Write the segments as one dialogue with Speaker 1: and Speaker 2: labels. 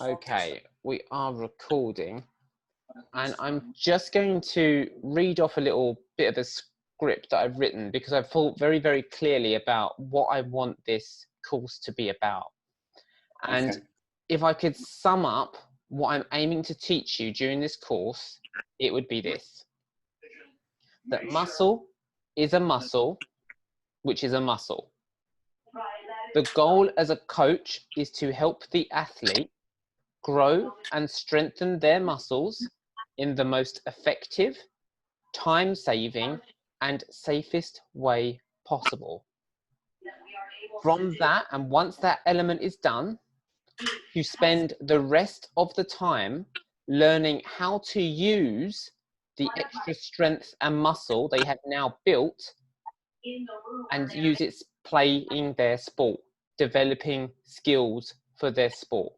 Speaker 1: Okay, we are recording, and I'm just going to read off a little bit of a script that I've written because I've thought very, very clearly about what I want this course to be about. And if I could sum up what I'm aiming to teach you during this course, it would be this: that muscle is a muscle, which is a muscle. The goal as a coach is to help the athlete grow and strengthen their muscles in the most effective, time-saving, and safest way possible. From that, and once that element is done, you spend the rest of the time learning how to use the extra strength and muscle they have now built and use it playing their sport, developing skills for their sport.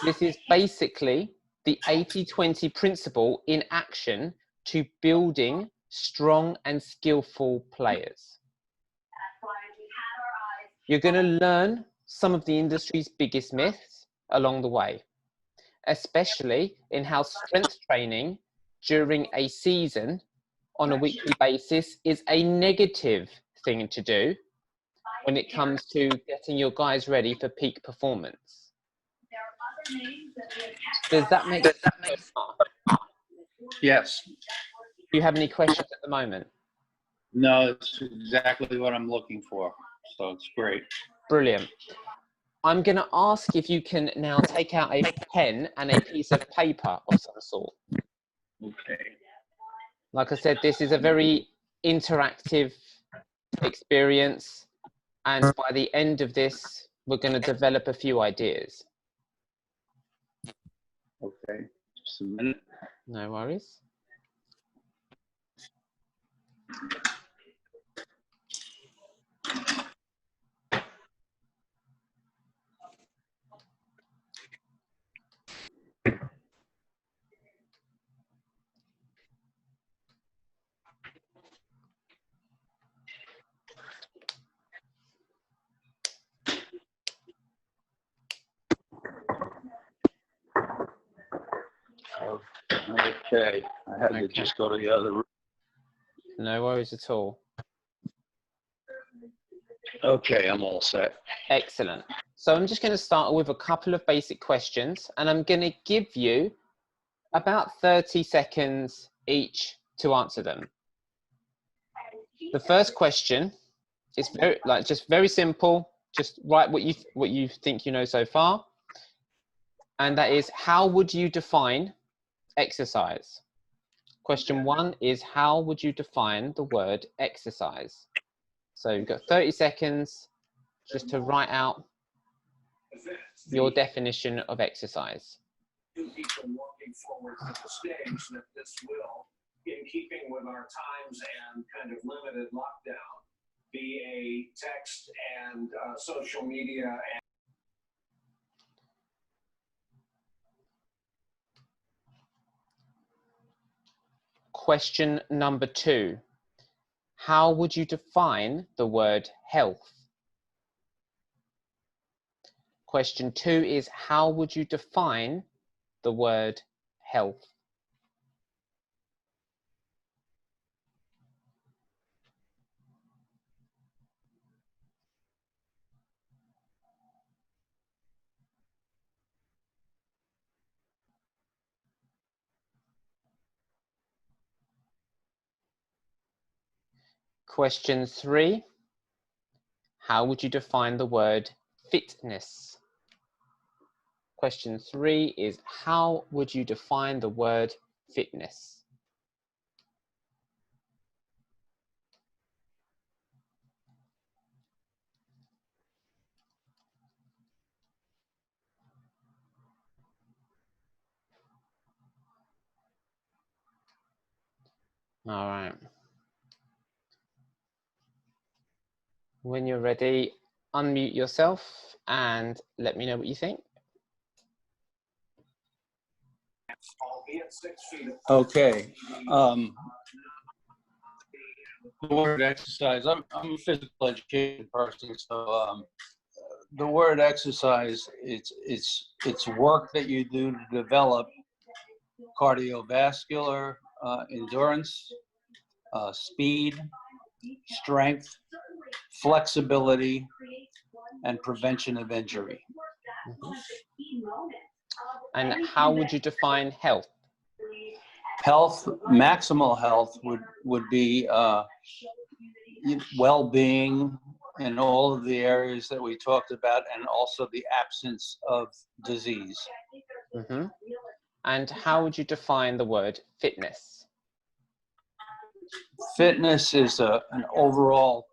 Speaker 1: This is basically the 80-20 principle in action to building strong and skillful players. You're going to learn some of the industry's biggest myths along the way, especially in how strength training during a season on a weekly basis is a negative thing to do when it comes to getting your guys ready for peak performance. Does that make sense?
Speaker 2: Yes.
Speaker 1: Do you have any questions at the moment?
Speaker 2: No, it's exactly what I'm looking for. So it's great.
Speaker 1: Brilliant. I'm going to ask if you can now take out a pen and a piece of paper of some sort.
Speaker 2: Okay.
Speaker 1: Like I said, this is a very interactive experience, and by the end of this, we're going to develop a few ideas.
Speaker 2: Okay, just a minute.
Speaker 1: No worries.
Speaker 2: Okay, I had to just go to the other room.
Speaker 1: No worries at all.
Speaker 2: Okay, I'm all set.
Speaker 1: Excellent. So I'm just going to start with a couple of basic questions, and I'm going to give you about 30 seconds each to answer them. The first question is very simple. Just write what you think you know so far, and that is, how would you define exercise? Question 1 is, how would you define the word exercise? So you've got 30 seconds just to write out your definition of exercise.
Speaker 3: Looking forward to the stage that this will, in keeping with our times and kind of limited lockdown, be a text and social media and
Speaker 1: Question number 2. How would you define the word health? Question 2 is, how would you define the word health? Question 3, how would you define the word fitness? Question 3 is, how would you define the word fitness? All right. When you're ready, unmute yourself and let me know what you think.
Speaker 2: Okay. The word exercise. I'm a physical education person, so the word exercise, it's work that you do to develop cardiovascular endurance, speed, strength, flexibility, and prevention of injury.
Speaker 1: Mhm. And how would you define health?
Speaker 2: Health, maximal health would be well-being in all of the areas that we talked about, and also the absence of disease.
Speaker 1: Mhm. And how would you define the word fitness?
Speaker 2: Fitness is an overall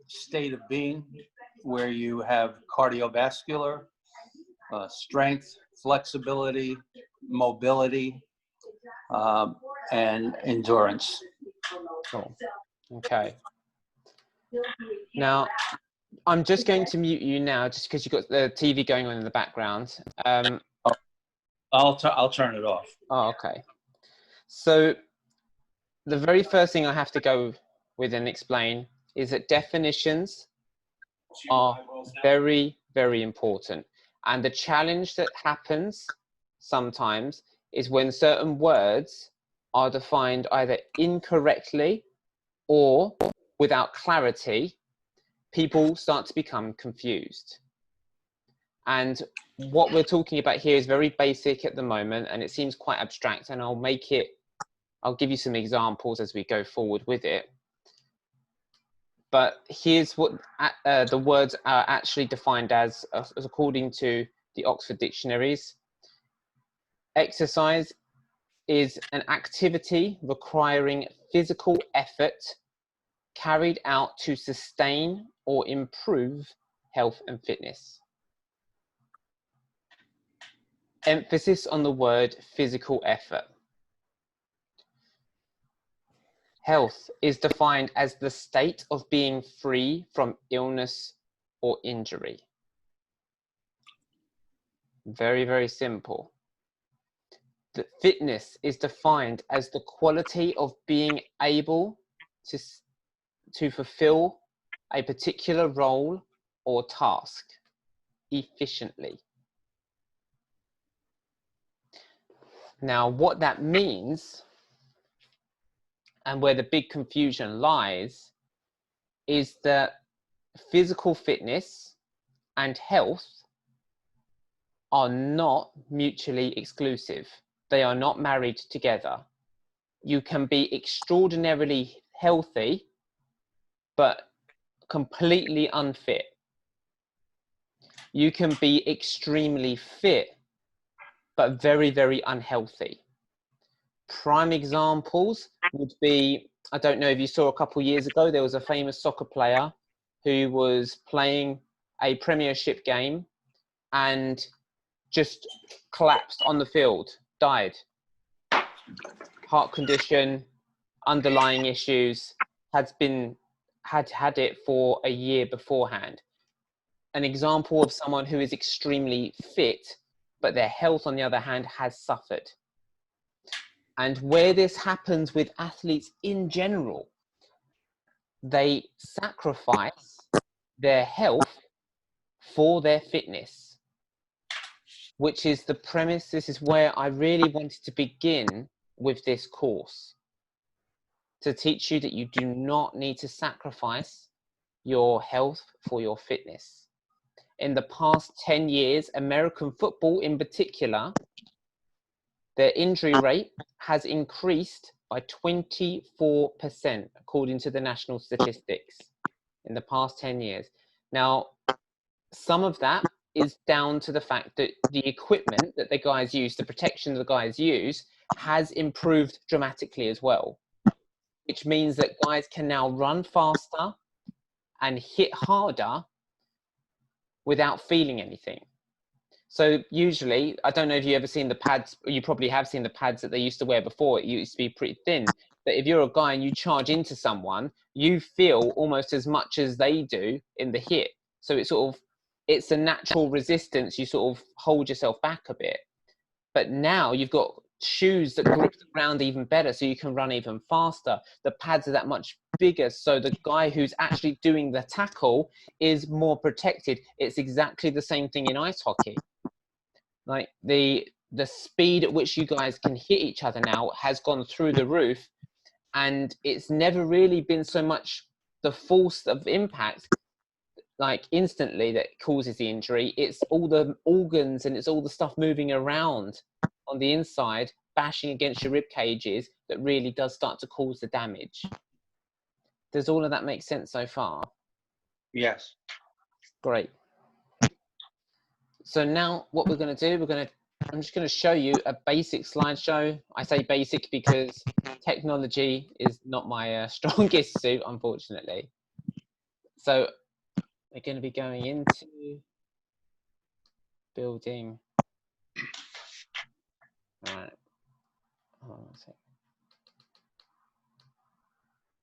Speaker 2: state of being where you have cardiovascular, strength, flexibility, mobility, and endurance.
Speaker 1: Cool. Okay. Now, I'm just going to mute you now, just because you've got the TV going on in the background.
Speaker 2: I'll turn it off.
Speaker 1: Oh, okay. So the very first thing I have to go with and explain is that definitions are very, very important. And the challenge that happens sometimes is when certain words are defined either incorrectly or without clarity, people start to become confused. And what we're talking about here is very basic at the moment, and it seems quite abstract, and I'll give you some examples as we go forward with it. But here's what the words are actually defined as according to the Oxford dictionaries. Exercise is an activity requiring physical effort carried out to sustain or improve health and fitness. Emphasis on the word physical effort. Health is defined as the state of being free from illness or injury. Very, very simple. The fitness is defined as the quality of being able to fulfill a particular role or task efficiently. Now, what that means, and where the big confusion lies, is that physical fitness and health are not mutually exclusive. They are not married together. You can be extraordinarily healthy, but completely unfit. You can be extremely fit, but very, very unhealthy. Prime examples would be, I don't know if you saw a couple of years ago, there was a famous soccer player who was playing a Premiership game and just collapsed on the field, died. Heart condition, underlying issues, had it for a year beforehand. An example of someone who is extremely fit, but their health, on the other hand, has suffered. And where this happens with athletes in general, they sacrifice their health for their fitness, which is the premise. This is where I really wanted to begin with this course, to teach you that you do not need to sacrifice your health for your fitness. In the past 10 years, American football in particular, their injury rate has increased by 24%, according to the national statistics, in the past 10 years. Now, some of that is down to the fact that the equipment that the guys use, the protection the guys use, has improved dramatically as well, which means that guys can now run faster and hit harder without feeling anything. So usually, I don't know if you've ever seen the pads, or you probably have seen the pads that they used to wear before. It used to be pretty thin. But if you're a guy and you charge into someone, you feel almost as much as they do in the hit. So it's a natural resistance. You sort of hold yourself back a bit. But now you've got shoes that grip the ground even better so you can run even faster. The pads are that much bigger, so the guy who's actually doing the tackle is more protected. It's exactly the same thing in ice hockey. Like the speed at which you guys can hit each other now has gone through the roof, and it's never really been so much the force of impact, like instantly, that causes the injury. It's all the organs and it's all the stuff moving around on the inside, bashing against your rib cages, that really does start to cause the damage. Does all of that make sense so far?
Speaker 2: Yes.
Speaker 1: Great. So now what we're going to do, I'm just going to show you a basic slideshow. I say basic because technology is not my strongest suit, unfortunately. So we're going to be going into building. All right. Hold on a sec.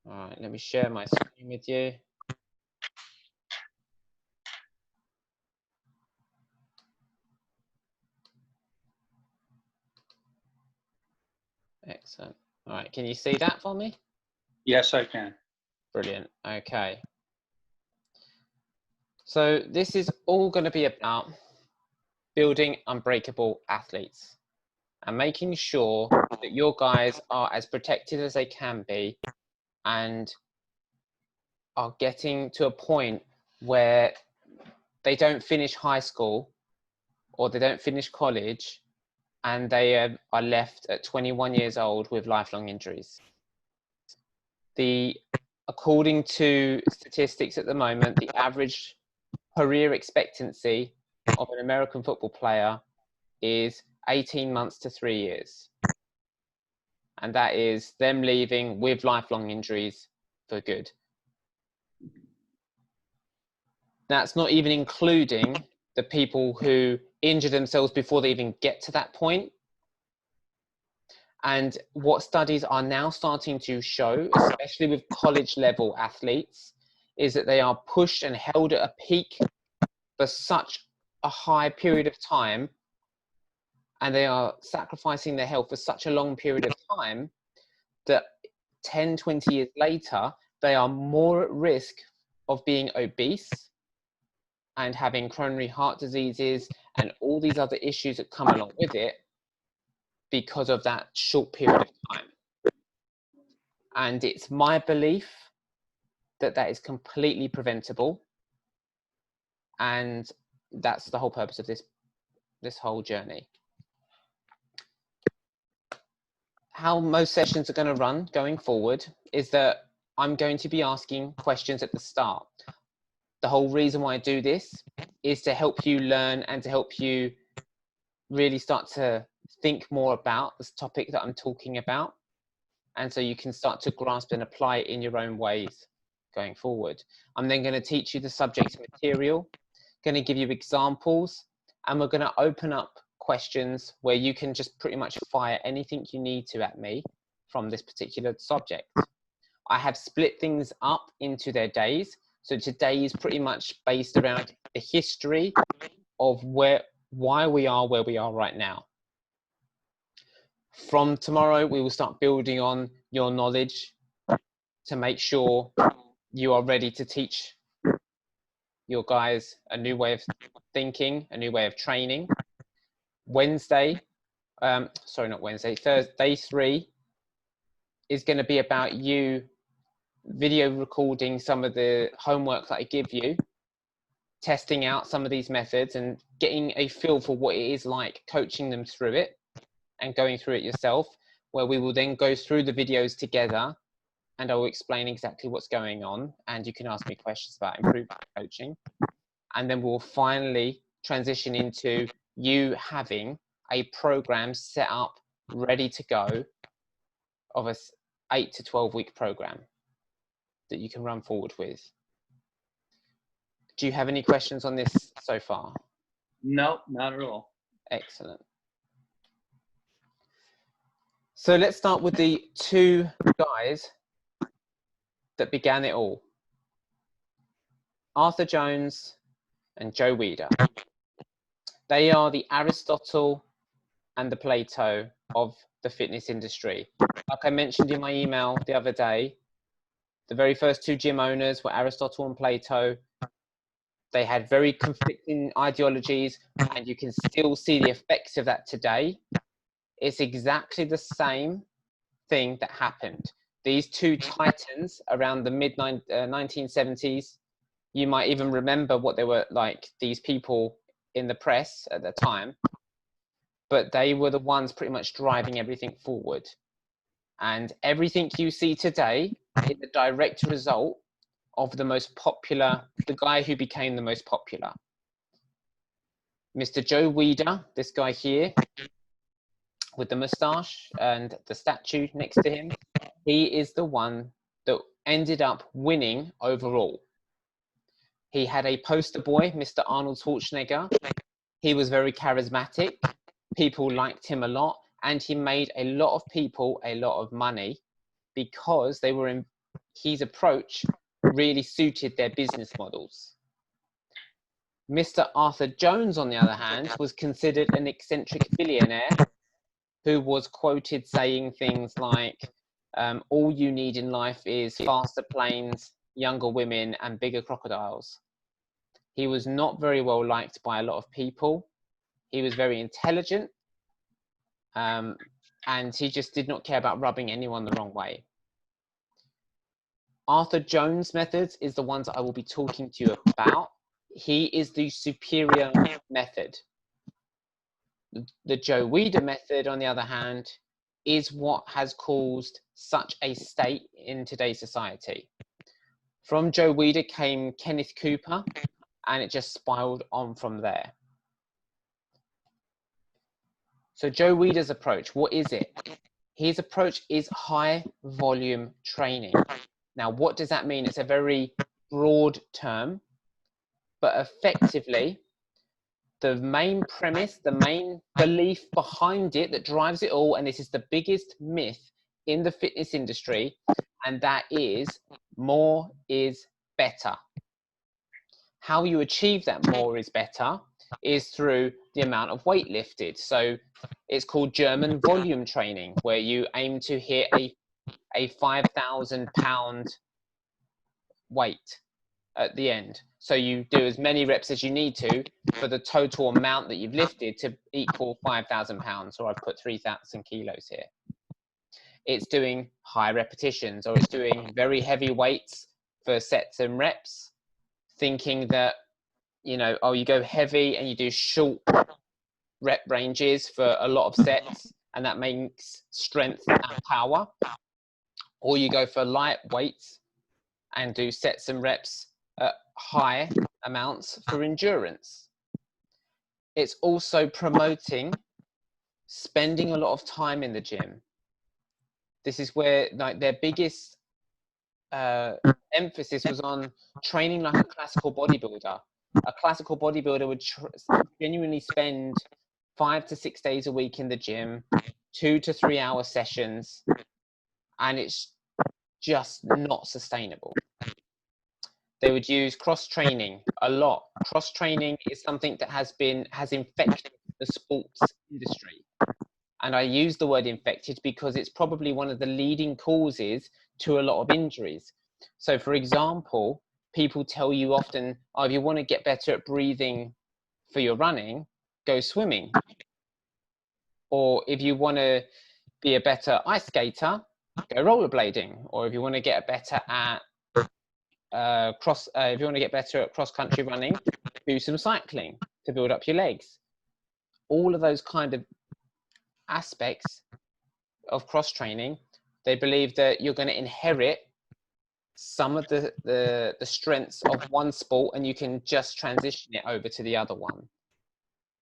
Speaker 1: All right, let me share my screen with you. Excellent. All right, can you see that for me?
Speaker 2: Yes, I can.
Speaker 1: Brilliant. Okay. So this is all going to be about building unbreakable athletes and making sure that your guys are as protected as they can be and are getting to a point where they don't finish high school or they don't finish college and they are left at 21 years old with lifelong injuries. According to statistics at the moment, the average career expectancy of an American football player is 18 months to 3 years. And that is them leaving with lifelong injuries for good. That's not even including the people who injure themselves before they even get to that point. And what studies are now starting to show, especially with college level athletes, is that they are pushed and held at a peak for such a high period of time, and they are sacrificing their health for such a long period of time, that 10, 20 years later, they are more at risk of being obese and having coronary heart diseases and all these other issues that come along with it because of that short period of time. And it's my belief that that is completely preventable. And that's the whole purpose of this whole journey. How most sessions are going to run going forward is that I'm going to be asking questions at the start. The whole reason why I do this is to help you learn and to help you really start to think more about this topic that I'm talking about. And so you can start to grasp and apply it in your own ways going forward. I'm then going to teach you the subject material, going to give you examples, and we're going to open up questions where you can just pretty much fire anything you need to at me from this particular subject. I have split things up into their days. So today is pretty much based around the history of why we are where we are right now. From tomorrow, we will start building on your knowledge to make sure you are ready to teach your guys a new way of thinking, a new way of training. Thursday 3 is going to be about you video recording some of the homework that I give you, testing out some of these methods and getting a feel for what it is like coaching them through it and going through it yourself, where we will then go through the videos together and I will explain exactly what's going on and you can ask me questions about improved coaching. And then we'll finally transition into you having a program set up, ready to go, of a 8 to 12 week program that you can run forward with. Do you have any questions on this so far?
Speaker 2: No, not at all.
Speaker 1: Excellent. So let's start with the two guys that began it all. Arthur Jones and Joe Weider. They are the Aristotle and the Plato of the fitness industry. Like I mentioned in my email the other day, the very first two gym owners were Aristotle and Plato. They had very conflicting ideologies, and you can still see the effects of that today. It's exactly the same thing that happened. These two titans around the mid 1970s, you might even remember what they were like, these people in the press at the time, but they were the ones pretty much driving everything forward. And everything you see today is a direct result of the most popular, the guy who became the most popular. Mr. Joe Weider, this guy here with the mustache and the statue next to him, he is the one that ended up winning overall. He had a poster boy, Mr. Arnold Schwarzenegger. He was very charismatic. People liked him a lot, and he made a lot of people a lot of money because they were in his approach really suited their business models. Mr. Arthur Jones, on the other hand, was considered an eccentric billionaire who was quoted saying things like, all you need in life is faster planes, younger women, and bigger crocodiles. He was not very well liked by a lot of people. He was very intelligent, and he just did not care about rubbing anyone the wrong way. Arthur Jones' methods is the ones I will be talking to you about. He is the superior method. The Joe Weider method, on the other hand, is what has caused such a state in today's society. From Joe Weider came Kenneth Cooper, and it just spiraled on from there. So Joe Weider's approach, what is it? His approach is high volume training. Now, what does that mean? It's a very broad term, but effectively, the main premise, the main belief behind it that drives it all, and this is the biggest myth in the fitness industry, and that is more is better. How you achieve that more is better is through the amount of weight lifted. So it's called German volume training, where you aim to hit a 5,000 pound weight at the end. So you do as many reps as you need to for the total amount that you've lifted to equal 5,000 pounds, or I've put 3,000 kilos here. It's doing high repetitions, or it's doing very heavy weights for sets and reps, thinking that, you know, oh, you go heavy and you do short rep ranges for a lot of sets, and that makes strength and power. Or you go for light weights and do sets and reps at high amounts for endurance. It's also promoting spending a lot of time in the gym. This is where like their biggest emphasis was on training like a classical bodybuilder. A classical bodybuilder would genuinely spend 5 to 6 days a week in the gym, 2 to 3 hour sessions, and it's just not sustainable. They would use cross-training a lot. Cross-training is something that has infected the sports industry. And I use the word infected because it's probably one of the leading causes to a lot of injuries. So for example, people tell you often, oh, if you want to get better at breathing for your running, go swimming. Or if you want to be a better ice skater, go rollerblading. Or if you want to get better at if you want to get better at cross-country running, do some cycling to build up your legs. All of those kind of aspects of cross-training, they believe that you're going to inherit some of the strengths of one sport and you can just transition it over to the other one.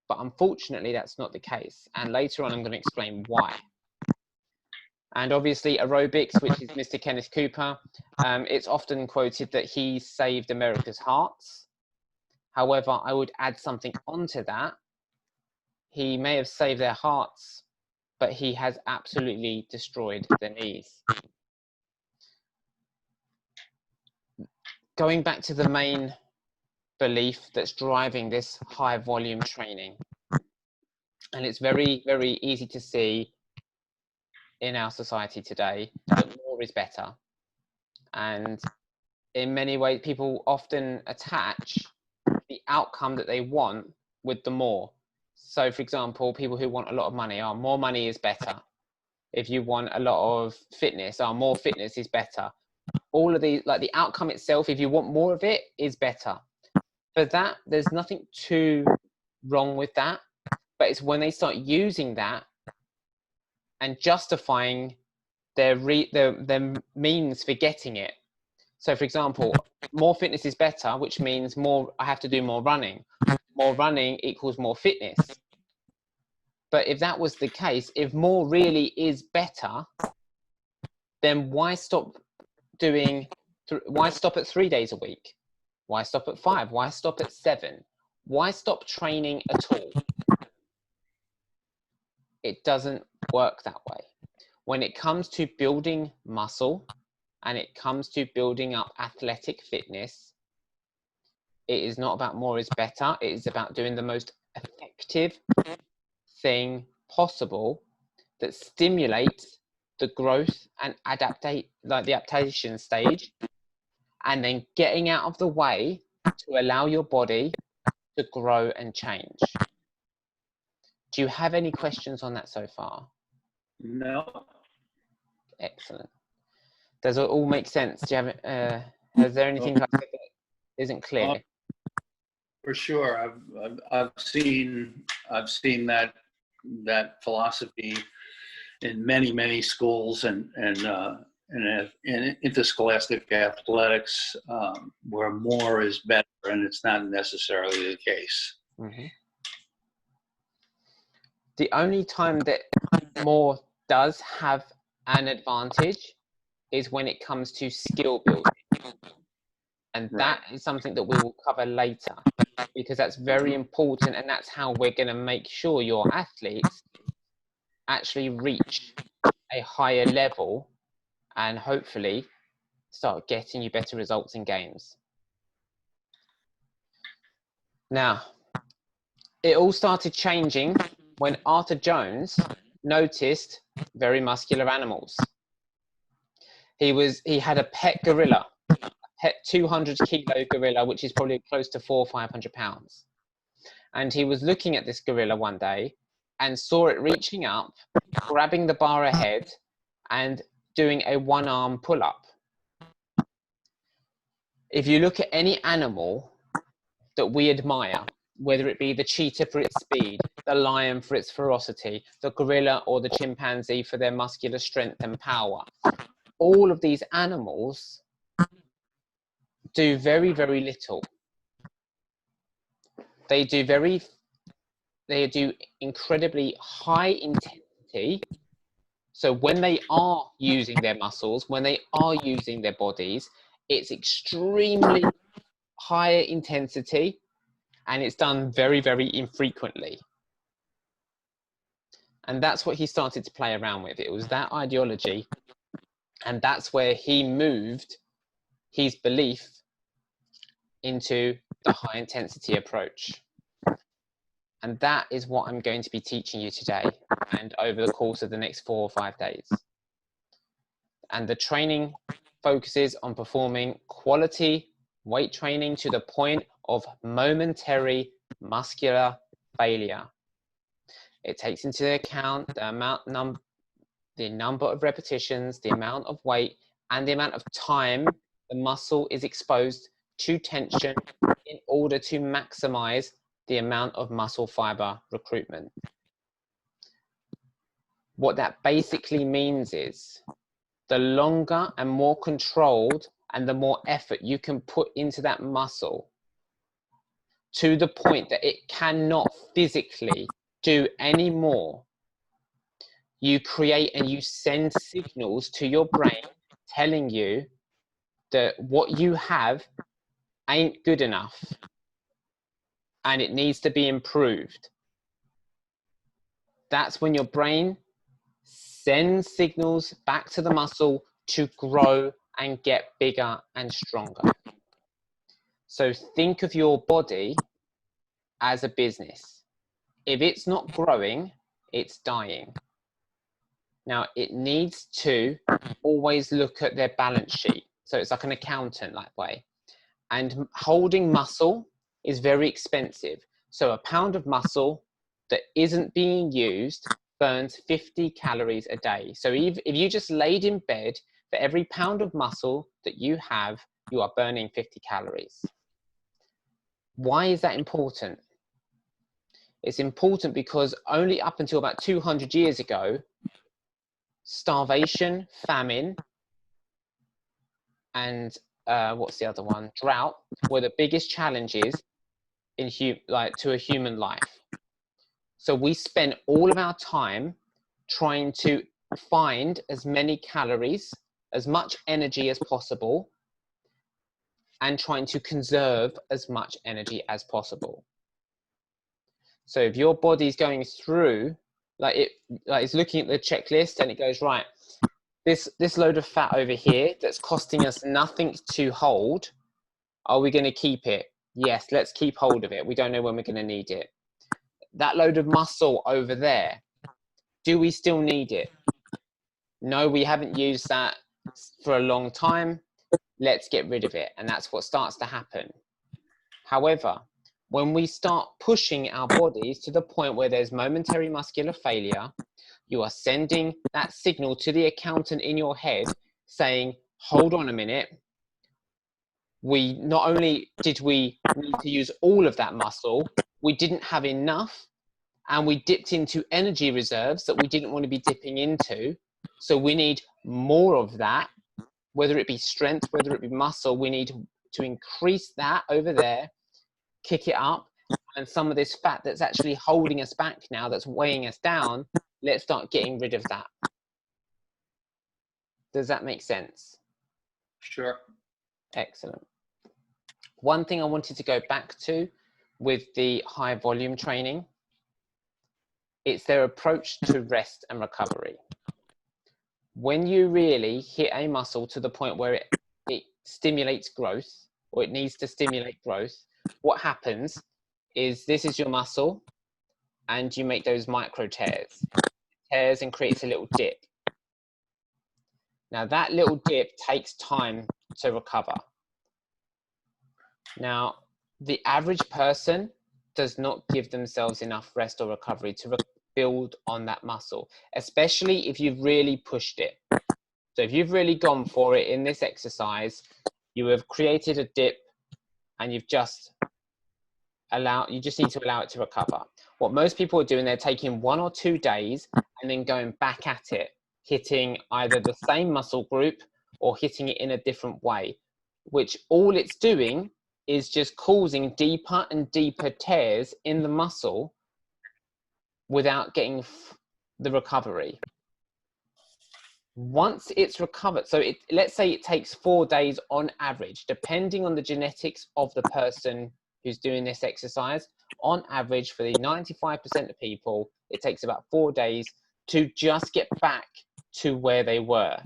Speaker 1: But unfortunately, that's not the case. And later on, I'm going to explain why. And obviously aerobics, which is Mr. Kenneth Cooper, it's often quoted that he saved America's hearts. However, I would add something onto that. He may have saved their hearts, but he has absolutely destroyed their knees. Going back to the main belief that's driving this high volume training, and it's very, very easy to see in our society today that more is better. And in many ways, people often attach the outcome that they want with the more. So for example, people who want a lot of money, more money is better. If you want a lot of fitness, more fitness is better. All of these, like the outcome itself, if you want more of it, is better. For that, there's nothing too wrong with that, but it's when they start using that and justifying their means for getting it. So for example, more fitness is better, which means I have to do more running. More running equals more fitness. But if that was the case, if more really is better, then why stop at 3 days a week? Why stop at 5? Why stop at 7? Why stop training at all? It doesn't work that way. When it comes to building muscle and it comes to building up athletic fitness, it is not about more is better. It is about doing the most effective thing possible that stimulates the growth and the adaptation stage, and then getting out of the way to allow your body to grow and change. Do you have any questions on that so far?
Speaker 2: No.
Speaker 1: Excellent. Does it all make sense? Do you have has there anything I said that isn't clear?
Speaker 2: For sure, I've seen that philosophy in many schools and in interscholastic athletics, where more is better, and it's not necessarily the case.
Speaker 1: Mm-hmm. The only time that more does have an advantage is when it comes to skill building. And that is something that we will cover later, because that's very important, and that's how we're going to make sure your athletes actually reach a higher level and hopefully start getting you better results in games. Now, it all started changing when Arthur Jones noticed very muscular animals. He had a pet gorilla, a pet 200-kilo gorilla, which is probably close to 400 or 500 pounds. And he was looking at this gorilla one day and saw it reaching up, grabbing the bar ahead and doing a one-arm pull-up. If you look at any animal that we admire, whether it be the cheetah for its speed, the lion for its ferocity, the gorilla or the chimpanzee for their muscular strength and power, all of these animals do very, very little. They do incredibly high intensity. So when they are using their muscles, when they are using their bodies, it's extremely higher intensity, and it's done very, very infrequently. And that's what he started to play around with. It was that ideology, and that's where he moved his belief into the high intensity approach. And that is what I'm going to be teaching you today and over the course of the next 4 or 5 days. And the training focuses on performing quality weight training to the point of momentary muscular failure. It takes into account the number of repetitions, the amount of weight, and the amount of time the muscle is exposed to tension in order to maximize the amount of muscle fiber recruitment. What that basically means is the longer and more controlled and the more effort you can put into that muscle to the point that it cannot physically do any more, you create and you send signals to your brain telling you that what you have ain't good enough and it needs to be improved. That's when your brain sends signals back to the muscle to grow and get bigger and stronger. So think of your body as a business. If it's not growing, it's dying. Now, it needs to always look at their balance sheet. So it's like an accountant that way. And holding muscle is very expensive. So a pound of muscle that isn't being used burns 50 calories a day. So if you just laid in bed, for every pound of muscle that you have, you are burning 50 calories. Why is that important? It's important because only up until about 200 years ago, starvation, famine, and what's the other one? Drought were the biggest challenges in to a human life. So we spent all of our time trying to find as many calories, as much energy as possible, and trying to conserve as much energy as possible. So if your body's going through, it's looking at the checklist and it goes, right, this load of fat over here that's costing us nothing to hold, are we going to keep it? Yes, let's keep hold of it. We don't know when we're going to need it. That load of muscle over there, do we still need it? No, we haven't used that for a long time. Let's get rid of it. And that's what starts to happen. However, when we start pushing our bodies to the point where there's momentary muscular failure, you are sending that signal to the accountant in your head saying, hold on a minute. Not only did we need to use all of that muscle, we didn't have enough, and we dipped into energy reserves that we didn't want to be dipping into. So we need more of that, whether it be strength, whether it be muscle, we need to increase that over there, kick it up, and some of this fat that's actually holding us back now, that's weighing us down, let's start getting rid of that. Does that make sense?
Speaker 2: Sure.
Speaker 1: Excellent. One thing I wanted to go back to with the high volume training, it's their approach to rest and recovery. When you really hit a muscle to the point where it stimulates growth, or it needs to stimulate growth, what happens is this is your muscle and you make those micro tears. Tears and creates a little dip. Now that little dip takes time to recover. Now, the average person does not give themselves enough rest or recovery to build on that muscle, especially if you've really pushed it. So if you've really gone for it in this exercise, you have created a dip and you just need to allow it to recover. What most people are doing, they're taking 1 or 2 days and then going back at it, hitting either the same muscle group or hitting it in a different way, which all it's doing is just causing deeper and deeper tears in the muscle without getting the recovery. Once it's recovered, so let's say it takes 4 days on average, depending on the genetics of the person who's doing this exercise. On average, for the 95% of people, it takes about 4 days to just get back to where they were.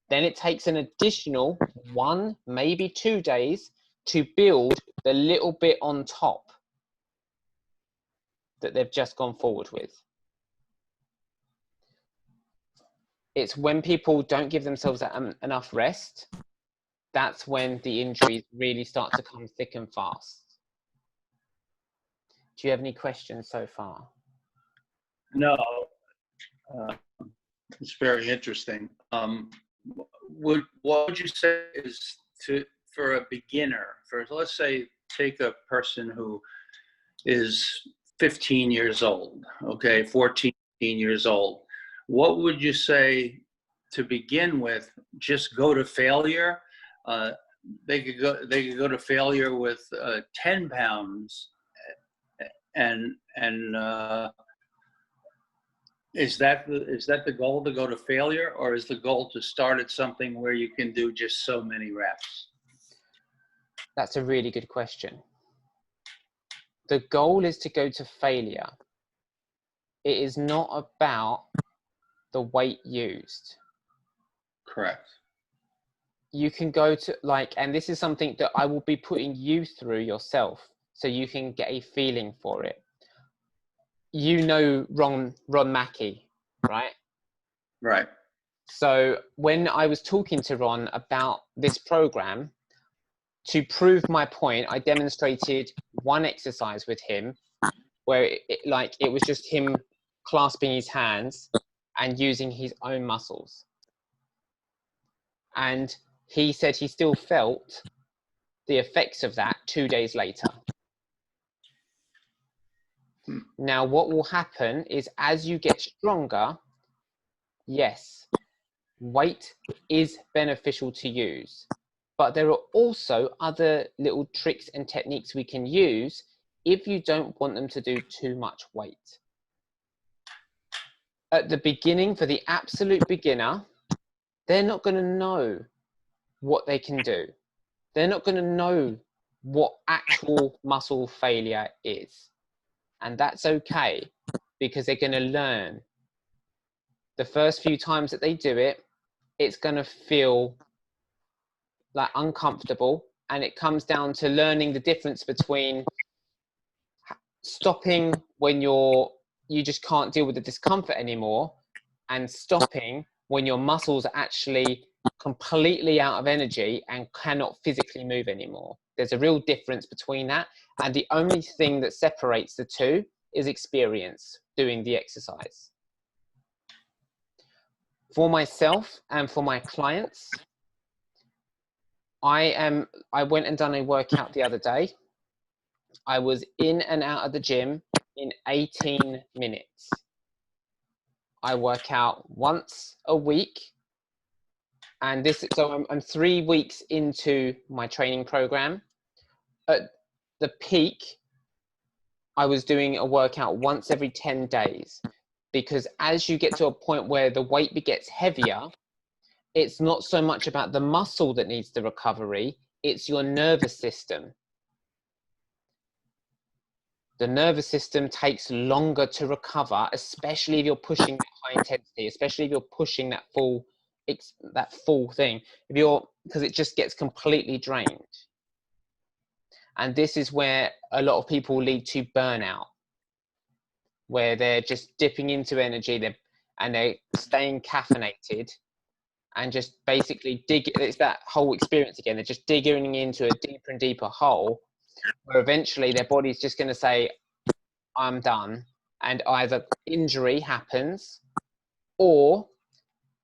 Speaker 1: Then it takes an additional 1, maybe 2 days to build the little bit on top that they've just gone forward with. It's when people don't give themselves enough rest, that's when the injuries really start to come thick and fast. Do you have any questions so far?
Speaker 2: No, it's very interesting. What would you say is for a beginner, let's say, take a person who is 15 years old, okay, 14 years old. What would you say to begin with? Just go to failure. They could go to failure with 10 pounds, and is that the goal, to go to failure, or is the goal to start at something where you can do just so many reps?
Speaker 1: That's a really good question. The goal is to go to failure. It is not about the weight used.
Speaker 2: Correct.
Speaker 1: You can go to and this is something that I will be putting you through yourself so you can get a feeling for it. You know Ron Mackey, right?
Speaker 2: Right.
Speaker 1: So when I was talking to Ron about this program, to prove my point, I demonstrated one exercise with him where it was just him clasping his hands and using his own muscles. And he said he still felt the effects of that 2 days later. Now, what will happen is as you get stronger, yes, weight is beneficial to use, but there are also other little tricks and techniques we can use if you don't want them to do too much weight. At the beginning, for the absolute beginner, they're not going to know what they can do. They're not going to know what actual muscle failure is. And that's okay, because they're going to learn. The first few times that they do it, it's going to feel like uncomfortable, and it comes down to learning the difference between stopping when you just can't deal with the discomfort anymore, and stopping when your muscles are actually completely out of energy and cannot physically move anymore. There's a real difference between that, and the only thing that separates the two is experience doing the exercise. For myself and for my clients, I went and done a workout the other day. I was in and out of the gym in 18 minutes. I work out once a week, and so I'm 3 weeks into my training program. At the peak, I was doing a workout once every 10 days, because as you get to a point where the weight gets heavier, it's not so much about the muscle that needs the recovery, it's your nervous system. The nervous system takes longer to recover, especially if you're pushing high intensity, especially if you're pushing that full thing, because it just gets completely drained. And this is where a lot of people lead to burnout, where they're just dipping into energy, and they're staying caffeinated, and just basically it's that whole experience again. They're just digging into a deeper and deeper hole, where eventually their body's just going to say, I'm done. And either injury happens, or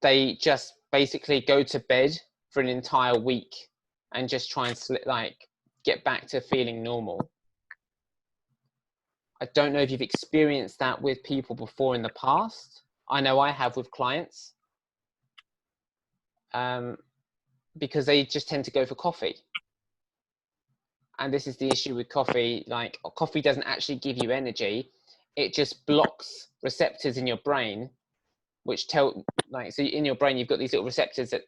Speaker 1: they just basically go to bed for an entire week and just try and get back to feeling normal. I don't know if you've experienced that with people before in the past. I know I have with clients. Because they just tend to go for coffee. And this is the issue with coffee. Like, coffee doesn't actually give you energy. It just blocks receptors in your brain, which so in your brain, you've got these little receptors that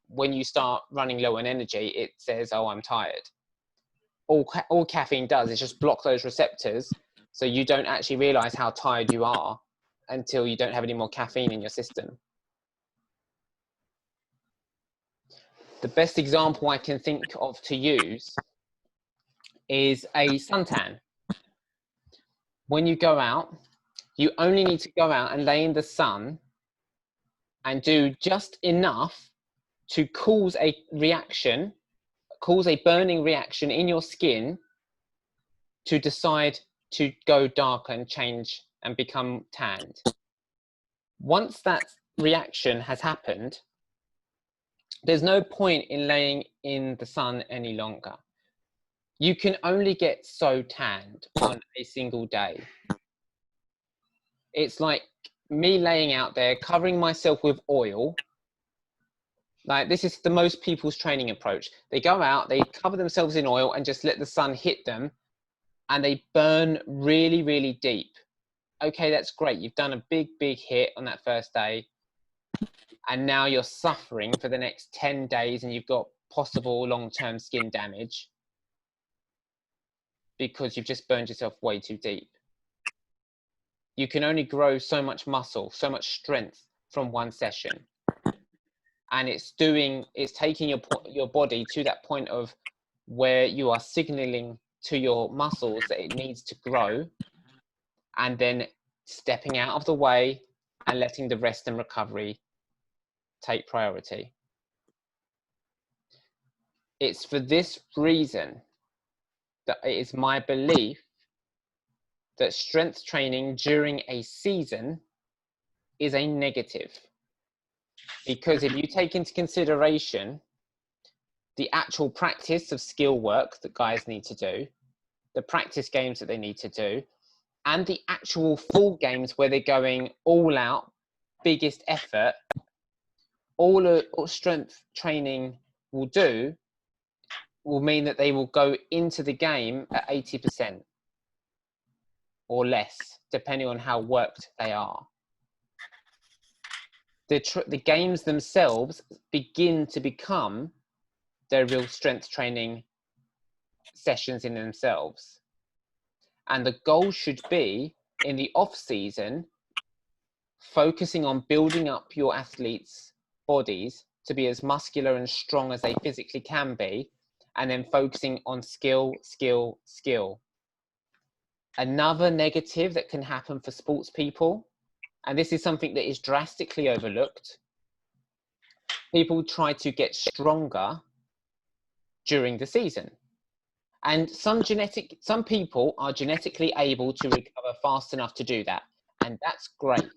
Speaker 1: when you start running low on energy, it says, oh, I'm tired. All caffeine does is just block those receptors. So you don't actually realize how tired you are until you don't have any more caffeine in your system. The best example I can think of to use is a suntan. When you go out, you only need to go out and lay in the sun and do just enough to cause a burning reaction in your skin to decide to go dark and change and become tanned. Once that reaction has happened, there's no point in laying in the sun any longer. You can only get so tanned on a single day. It's like me laying out there, covering myself with oil. Like, this is the most people's training approach. They go out, they cover themselves in oil and just let the sun hit them, and they burn really, really deep. Okay, that's great. You've done a big, big hit on that first day, and now you're suffering for the next 10 days, and you've got possible long-term skin damage because you've just burned yourself way too deep. You can only grow so much muscle, so much strength from one session. And it's taking your body to that point of where you are signaling to your muscles that it needs to grow, and then stepping out of the way and letting the rest and recovery take priority. It's for this reason that it is my belief that strength training during a season is a negative. Because if you take into consideration the actual practice of skill work that guys need to do, the practice games that they need to do, and the actual full games where they're going all out, biggest effort, all strength training will do will mean that they will go into the game at 80% or less, depending on how worked they are. The games themselves begin to become their real strength training sessions in themselves. And the goal should be, in the off season, focusing on building up your athletes' bodies to be as muscular and strong as they physically can be, and then focusing on skill, skill, skill. Another negative that can happen for sports people, and this is something that is drastically overlooked, people try to get stronger during the season. And some people are genetically able to recover fast enough to do that. And that's great.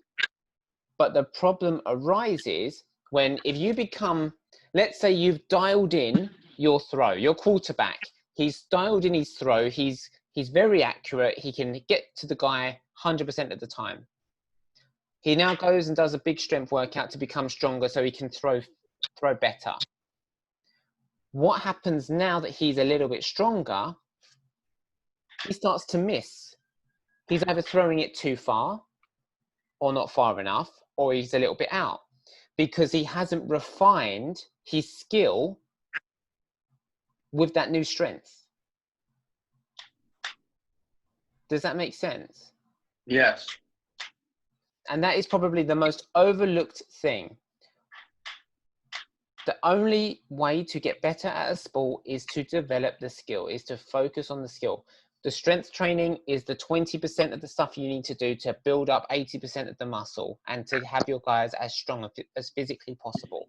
Speaker 1: But the problem arises when, if you become, let's say you've dialed in your throw, your quarterback, he's dialed in his throw, he's very accurate, he can get to the guy 100% of the time. He now goes and does a big strength workout to become stronger so he can throw better. What happens now that he's a little bit stronger, he starts to miss. He's either throwing it too far or not far enough, or he's a little bit out because he hasn't refined his skill with that new strength. Does that make sense?
Speaker 2: Yes.
Speaker 1: And that is probably the most overlooked thing. The only way to get better at a sport is to develop the skill, is to focus on the skill. The strength training is the 20% of the stuff you need to do to build up 80% of the muscle and to have your guys as strong as physically possible.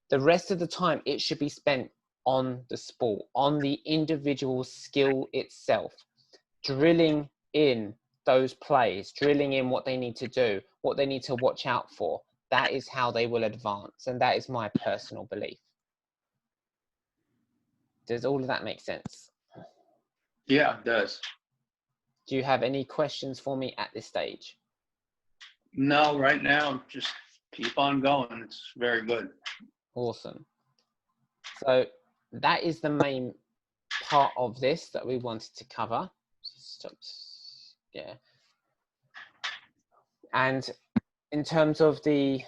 Speaker 1: The rest of the time, it should be spent on the sport, on the individual skill itself, drilling in those plays, drilling in what they need to do, what they need to watch out for. That is how they will advance. And that is my personal belief. Does all of that make sense?
Speaker 2: Yeah, it does.
Speaker 1: Do you have any questions for me at this stage?
Speaker 2: No, right now, just keep on going. It's very good.
Speaker 1: Awesome. So that is the main part of this that we wanted to cover. Yeah. And in terms of the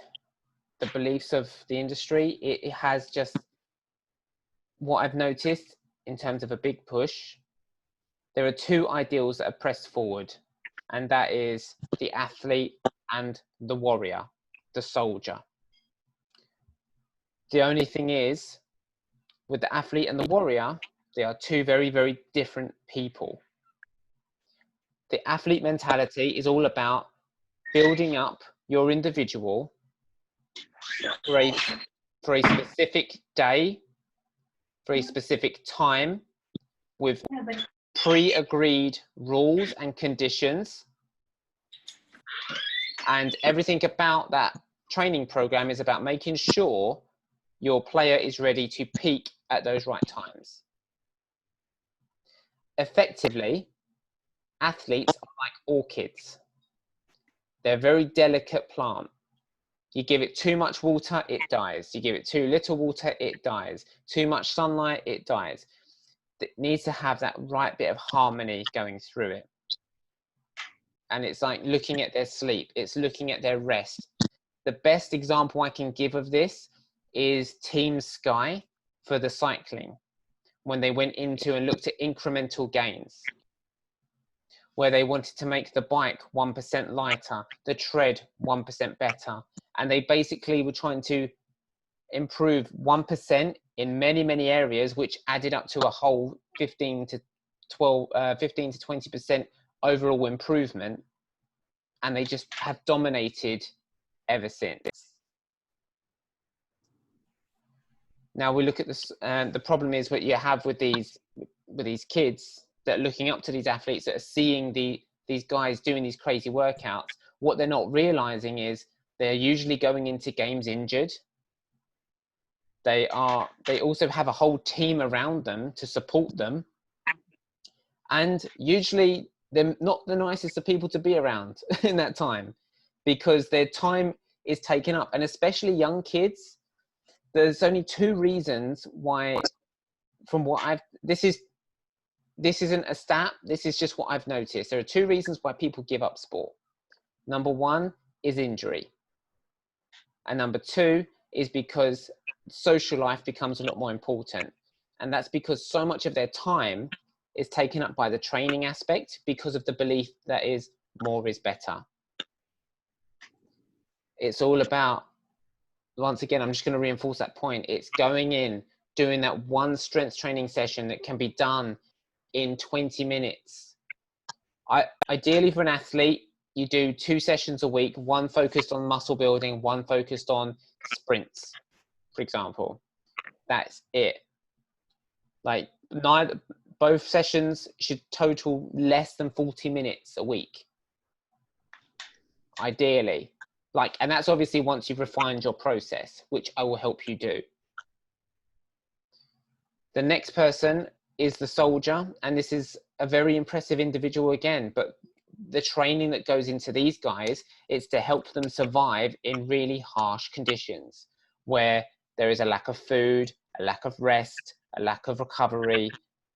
Speaker 1: beliefs of the industry, it has just, what I've noticed in terms of a big push, there are two ideals that are pressed forward, and that is the athlete and the warrior, the soldier. The only thing is, with the athlete and the warrior, they are two very, very different people. The athlete mentality is all about building up your individual for a specific day, for a specific time, with pre-agreed rules and conditions. And everything about that training program is about making sure your player is ready to peak at those right times. Effectively, athletes are like orchids. They're a very delicate plant. You give it too much water, it dies. You give it too little water, it dies. Too much sunlight, it dies. It needs to have that right bit of harmony going through it. And it's like looking at their sleep. It's looking at their rest. The best example I can give of this is Team Sky for the cycling, when they went into and looked at incremental gains, where they wanted to make the bike 1% lighter, the tread 1% better. And they basically were trying to improve 1% in many, many areas, which added up to a whole 15 to 20% overall improvement. And they just have dominated ever since. Now we look at this, and the problem is what you have with these kids that are looking up to these athletes, that are seeing these guys doing these crazy workouts. What they're not realizing is they're usually going into games injured. They also have a whole team around them to support them, and usually they're not the nicest of people to be around in that time, because their time is taken up. And especially young kids, there's only two reasons why, from what this isn't a stat, this is just what I've noticed. There are two reasons why people give up sport. Number one is injury. And number two is because social life becomes a lot more important. And that's because so much of their time is taken up by the training aspect, because of the belief that is more is better. It's all about, once again, I'm just going to reinforce that point. It's going in, doing that one strength training session that can be done in 20 minutes. Ideally for an athlete, you do 2 sessions a week, one focused on muscle building, one focused on sprints, for example. That's it. Like, both sessions should total less than 40 minutes a week, ideally. Like, and that's obviously once you've refined your process, which I will help you do. The next person is the soldier, and this is a very impressive individual again, but the training that goes into these guys is to help them survive in really harsh conditions where there is a lack of food, a lack of rest, a lack of recovery.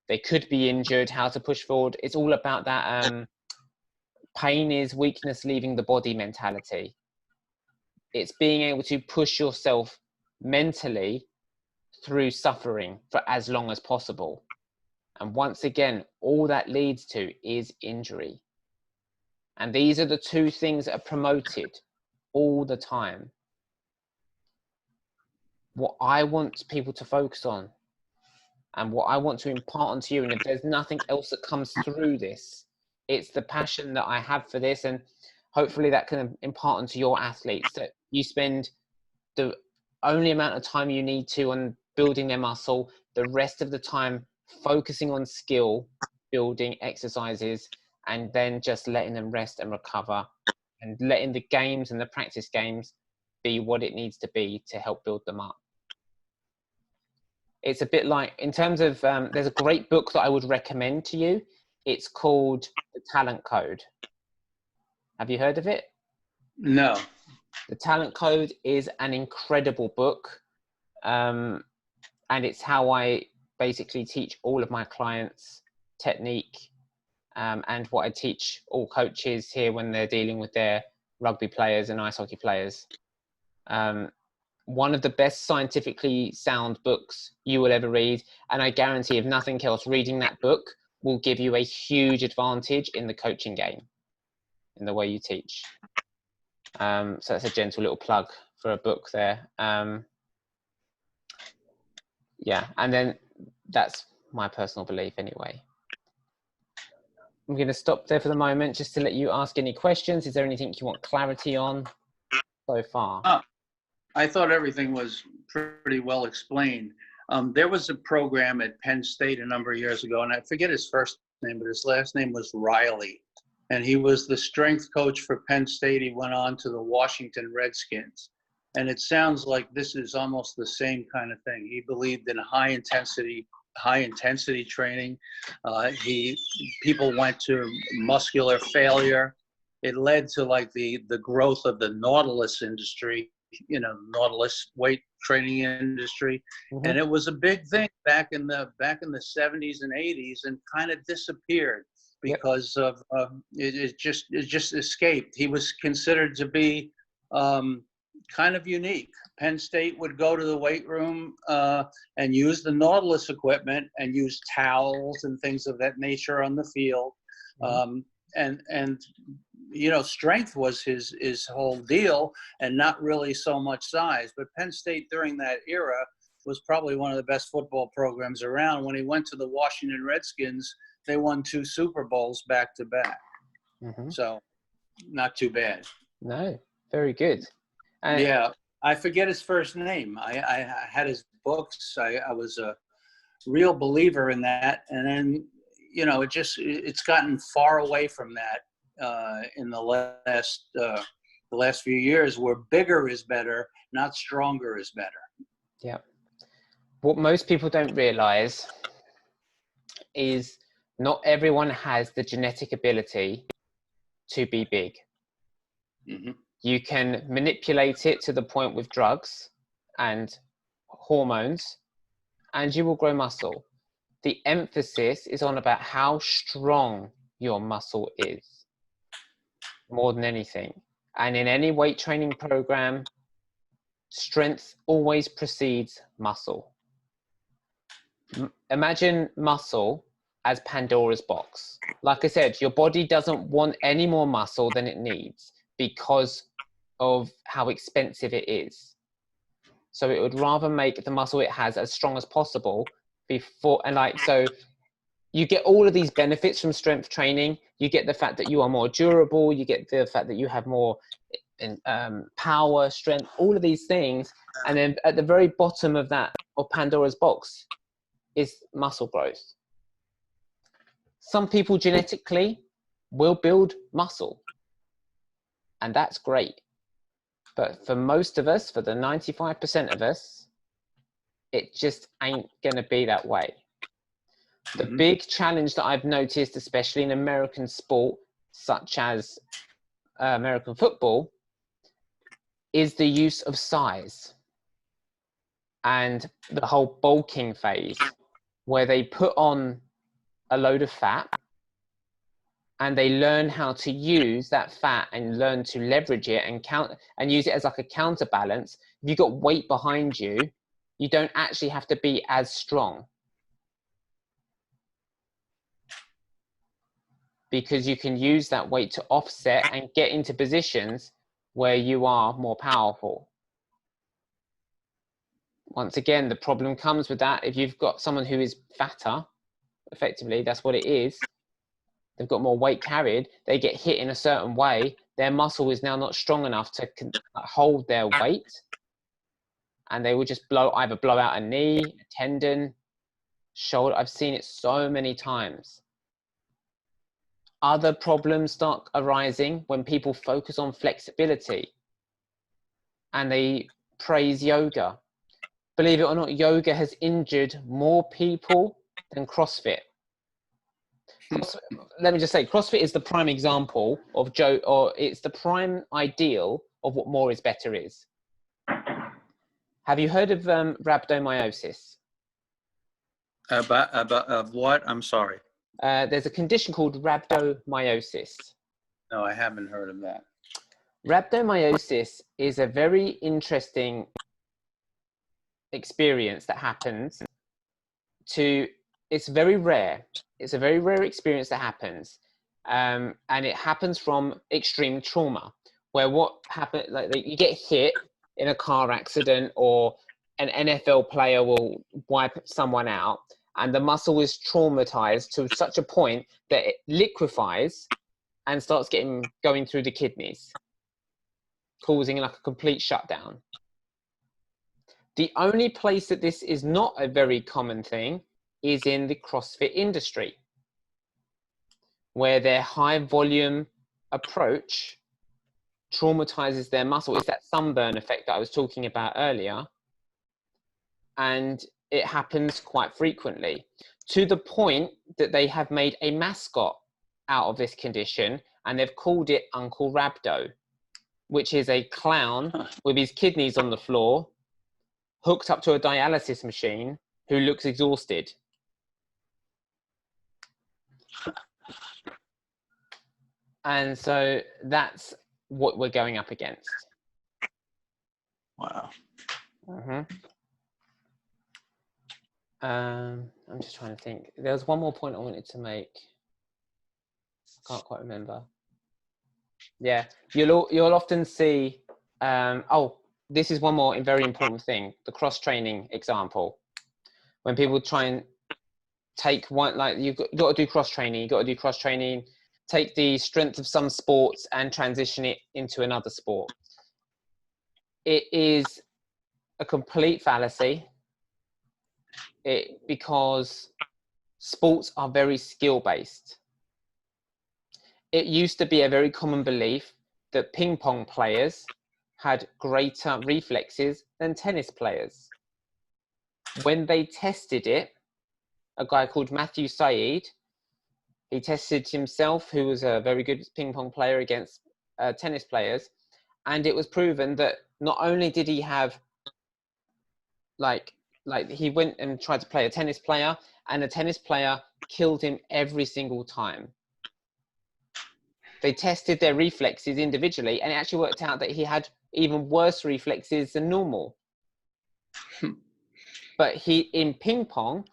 Speaker 1: They could be injured, how to push forward. It's all about that pain is weakness leaving the body mentality. It's being able to push yourself mentally through suffering for as long as possible. And once again, all that leads to is injury. And these are the two things that are promoted all the time. What I want people to focus on, and what I want to impart onto you, and if there's nothing else that comes through this, it's the passion that I have for this, and hopefully that can impart onto your athletes, that you spend the only amount of time you need to on building their muscle, the rest of the time focusing on skill building exercises, and then just letting them rest and recover, and letting the games and the practice games be what it needs to be to help build them up. It's a bit like, in terms of, there's a great book that I would recommend to you. It's called The Talent Code. Have you heard of it?
Speaker 2: No.
Speaker 1: The Talent Code is an incredible book. And it's how I basically teach all of my clients technique, and what I teach all coaches here when they're dealing with their rugby players and ice hockey players. One of the best scientifically sound books you will ever read. And I guarantee, if nothing else, reading that book will give you a huge advantage in the coaching game, in the way you teach. So that's a gentle little plug for a book there. Yeah, and then that's my personal belief anyway. I'm going to stop there for the moment just to let you ask any questions. Is there anything you want clarity on so far?
Speaker 2: I thought everything was pretty well explained. There was a program at Penn State a number of years ago, and I forget his first name, but his last name was Riley. And he was the strength coach for Penn State. He went on to the Washington Redskins. And it sounds like this is almost the same kind of thing. He believed in high intensity training. People went to muscular failure. It led to like the growth of the Nautilus industry, Nautilus weight training industry. Mm-hmm. And it was a big thing back in the 70s and 80s, and kind of disappeared because of it just escaped. He was considered to be kind of unique. Penn State would go to the weight room and use the Nautilus equipment and use towels and things of that nature on the field. Mm-hmm. And strength was his whole deal, and not really so much size. But Penn State during that era was probably one of the best football programs around. When he went to the Washington Redskins, they won 2 Super Bowls back to back. Mm-hmm. So not too bad.
Speaker 1: No, very good.
Speaker 2: Yeah, I forget his first name. I had his books. I was a real believer in that. And then, you know, it's gotten far away from that in the last few years, where bigger is better, not stronger is better.
Speaker 1: Yeah. What most people don't realize is not everyone has the genetic ability to be big.
Speaker 2: Mm-hmm.
Speaker 1: You can manipulate it to the point with drugs and hormones, and you will grow muscle. The emphasis is on about how strong your muscle is, more than anything. And in any weight training program, strength always precedes muscle. Imagine muscle as Pandora's box. Like I said, your body doesn't want any more muscle than it needs because of how expensive it is. So it would rather make the muscle it has as strong as possible before, and like, so you get all of these benefits from strength training. You get the fact that you are more durable. You get the fact that you have more power, strength, all of these things. And then at the very bottom of that, of Pandora's box, is muscle growth. Some people genetically will build muscle, and that's great. But for most of us, for the 95% of us, it just ain't going to be that way. The big challenge that I've noticed, especially in American sport, such as American football, is the use of size and the whole bulking phase, where they put on a load of fat and they learn how to use that fat and learn to leverage it and use it as like a counterbalance. If you've got weight behind you, you don't actually have to be as strong, because you can use that weight to offset and get into positions where you are more powerful. Once again, the problem comes with that. If you've got someone who is fatter, effectively, that's what it is. They've got more weight carried, they get hit in a certain way, their muscle is now not strong enough to hold their weight, and they will just either blow out a knee, a tendon, shoulder. I've seen it so many times. Other problems start arising when people focus on flexibility and they praise yoga. Believe it or not, yoga has injured more people than CrossFit. Let me just say, CrossFit is the prime example of it's the prime ideal of what more is better is. Have you heard of rhabdomyosis?
Speaker 2: Of what? I'm sorry.
Speaker 1: There's a condition called rhabdomyosis.
Speaker 2: No, I haven't heard of that.
Speaker 1: Rhabdomyosis is a very interesting experience that happens it's very rare. It's a very rare experience that happens. And it happens from extreme trauma, where what happens, like you get hit in a car accident, or an NFL player will wipe someone out, and the muscle is traumatized to such a point that it liquefies and starts going through the kidneys, causing like a complete shutdown. The only place that this is not a very common thing is in the CrossFit industry, where their high volume approach traumatizes their muscle. It's that sunburn effect that I was talking about earlier. And it happens quite frequently, to the point that they have made a mascot out of this condition, and they've called it Uncle Rhabdo, which is a clown with his kidneys on the floor, hooked up to a dialysis machine, who looks exhausted. And so that's what we're going up against.
Speaker 2: Wow.
Speaker 1: I'm just trying to think. There was one more point I wanted to make. I can't quite remember. Yeah, you'll often see. This is one more very important thing: the cross training example. When people try and take one, like you've got to do cross training. Take the strength of some sports and transition it into another sport. It is a complete fallacy. because sports are very skill-based. It used to be a very common belief that ping pong players had greater reflexes than tennis players. When they tested it, a guy called Matthew Said, he tested himself, who was a very good ping pong player, against tennis players, and it was proven that not only did he have like he went and tried to play a tennis player, and the tennis player killed him every single time. They tested their reflexes individually, and it actually worked out that he had even worse reflexes than normal. But in ping pong,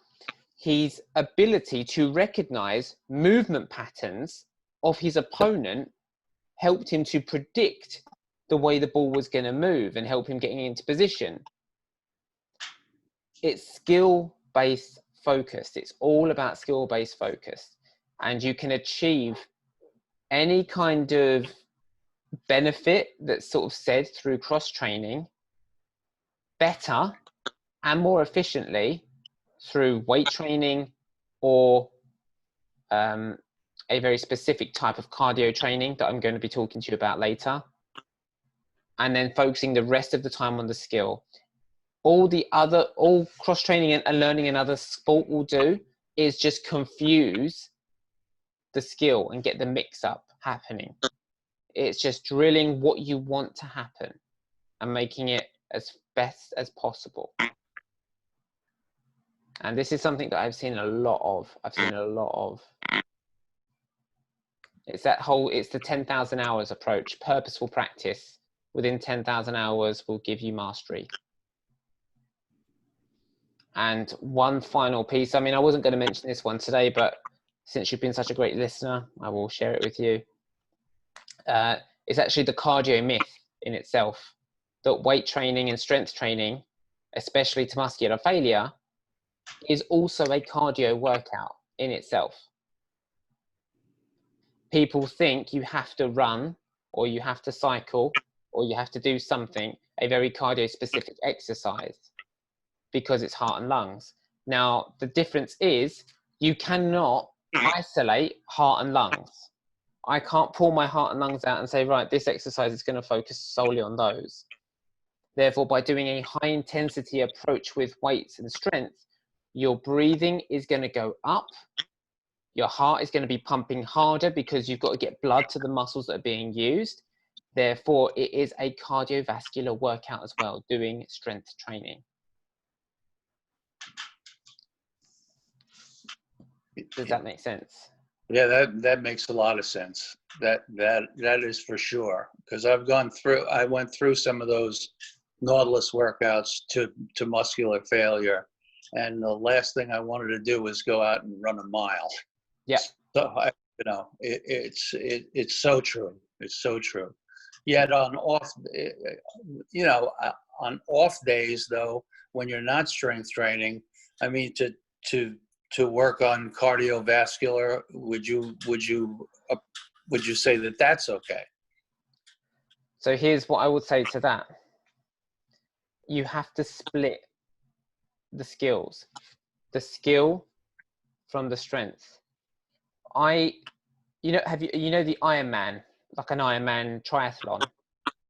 Speaker 1: his ability to recognize movement patterns of his opponent helped him to predict the way the ball was going to move and help him getting into position. It's skill-based focused. It's all about skill-based focus. And you can achieve any kind of benefit that's sort of said through cross-training better and more efficiently through weight training or a very specific type of cardio training that I'm going to be talking to you about later. And then focusing the rest of the time on the skill. All cross-training and learning another sport will do is just confuse the skill and get the mix-up happening. It's just drilling what you want to happen and making it as best as possible. And this is something that I've seen a lot of. It's the 10,000 hours approach. Purposeful practice within 10,000 hours will give you mastery. And one final piece, I mean, I wasn't going to mention this one today, but since you've been such a great listener, I will share it with you. It's actually the cardio myth in itself, that weight training and strength training, especially to muscular failure, is also a cardio workout in itself. People think you have to run or you have to cycle or you have to do something, a very cardio specific exercise, because it's heart and lungs. Now, the difference is you cannot isolate heart and lungs. I can't pull my heart and lungs out and say, right, this exercise is going to focus solely on those. Therefore, by doing a high intensity approach with weights and strength, your breathing is going to go up. Your heart is going to be pumping harder because you've got to get blood to the muscles that are being used. Therefore, it is a cardiovascular workout as well, doing strength training. Does that make sense?
Speaker 2: Yeah, that makes a lot of sense. That is for sure. Because I went through some of those Nautilus workouts to muscular failure, and the last thing I wanted to do was go out and run a mile.
Speaker 1: Yeah.
Speaker 2: So it's so true. It's so true. Yet on off days though, when you're not strength training, I mean, to work on cardiovascular, would you say that that's okay?
Speaker 1: So here's what I would say to that. You have to split the skills, the skill from the strength. Have you the Ironman, like an Ironman triathlon?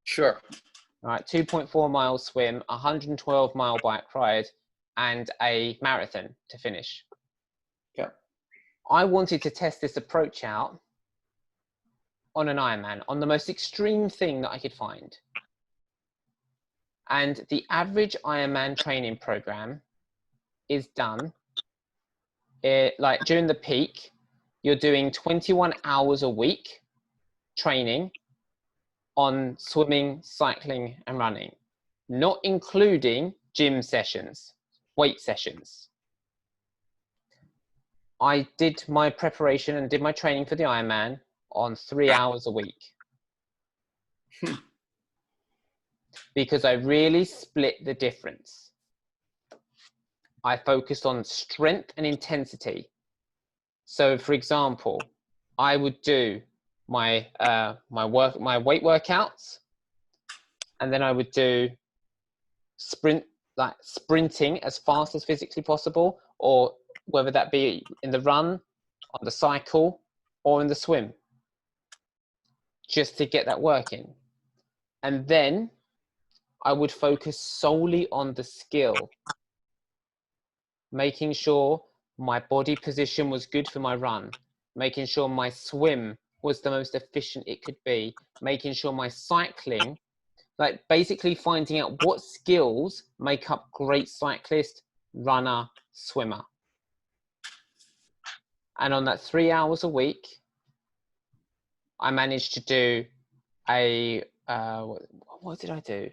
Speaker 2: Sure.
Speaker 1: All right, 2.4 mile swim, 112 mile bike ride, and a marathon to finish.
Speaker 2: Yeah.
Speaker 1: I wanted to test this approach out on an Ironman, on the most extreme thing that I could find. And the average Ironman training program is done, like during the peak, you're doing 21 hours a week training on swimming, cycling, and running, not including gym sessions, weight sessions. I did my preparation and did my training for the Ironman on 3 hours a week. Because I really split the difference. I focused on strength and intensity. So for example, I would do my weight workouts, and then I would do sprint like sprinting as fast as physically possible, or whether that be in the run, on the cycle, or in the swim, just to get that work in. And then I would focus solely on the skill, making sure my body position was good for my run, making sure my swim was the most efficient it could be, making sure my cycling, like basically finding out what skills make up great cyclist, runner, swimmer. And on that 3 hours a week, I managed to do what did I do?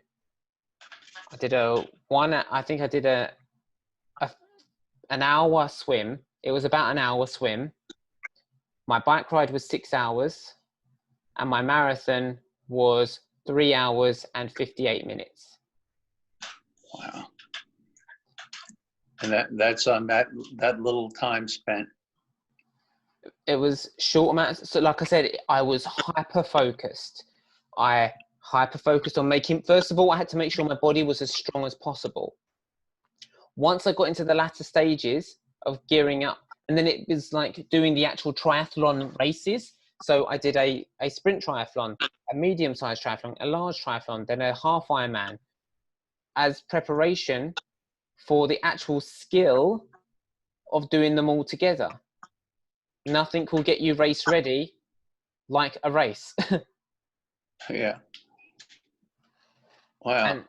Speaker 1: I did an hour swim. It was about an hour swim. My bike ride was 6 hours, and my marathon was 3 hours and 58 minutes.
Speaker 2: Wow. And that's on that little time spent.
Speaker 1: It was short amounts. So like I said, I was hyper focused. I hyper focused on making, first of all, I had to make sure my body was as strong as possible. Once I got into the latter stages of gearing up, and then it was like doing the actual triathlon races. So I did a sprint triathlon, a medium-sized triathlon, a large triathlon, then a half Ironman, as preparation for the actual skill of doing them all together. Nothing will get you race ready like a race.
Speaker 2: Yeah. Wow.
Speaker 1: And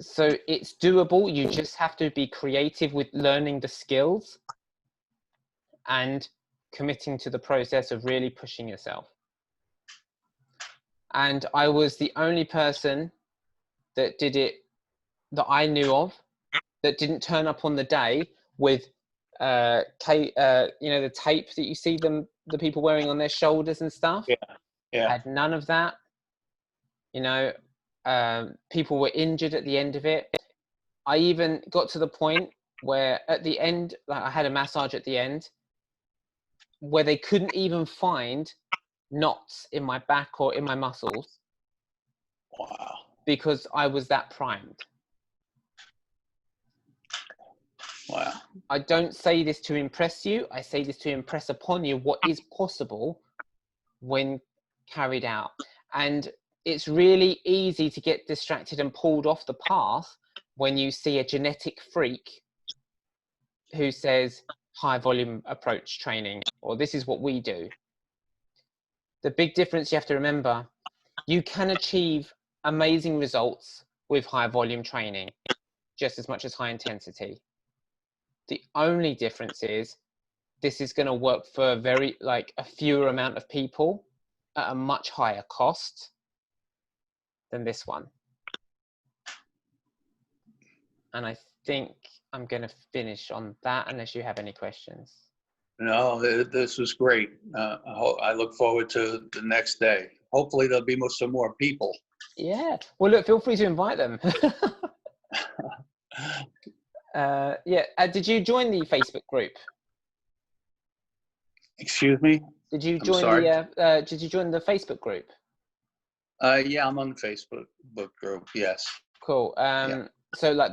Speaker 1: so it's doable. You just have to be creative with learning the skills and committing to the process of really pushing yourself. And I was the only person that did it that I knew of that didn't turn up on the day with the tape that you see the people wearing on their shoulders and stuff.
Speaker 2: Yeah.
Speaker 1: I had none of that. People were injured at the end of it. I even got to the point where at the end, like I had a massage at the end, where they couldn't even find knots in my back or in my muscles.
Speaker 2: Wow.
Speaker 1: Because I was that primed.
Speaker 2: Wow.
Speaker 1: I don't say this to impress you. I say this to impress upon you what is possible when carried out. And it's really easy to get distracted and pulled off the path when you see a genetic freak who says high volume approach training, or this is what we do. The big difference you have to remember, you can achieve amazing results with high volume training, just as much as high intensity. The only difference is this is going to work for a fewer amount of people at a much higher cost than this one. And I think I'm going to finish on that unless you have any questions.
Speaker 2: No, this was great. I look forward to the next day. Hopefully there'll be some more people.
Speaker 1: Yeah. Well, look, feel free to invite them. Did you join the Facebook group?
Speaker 2: Excuse me?
Speaker 1: Did you
Speaker 2: I'm sorry?
Speaker 1: Did you join the Facebook group?
Speaker 2: Yeah, I'm on the Facebook group. Yes.
Speaker 1: Cool.
Speaker 2: Yeah.
Speaker 1: So like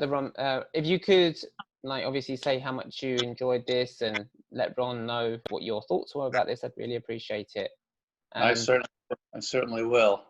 Speaker 1: if you could obviously say how much you enjoyed this and let Ron know what your thoughts were about this, I'd really appreciate it.
Speaker 2: I certainly will.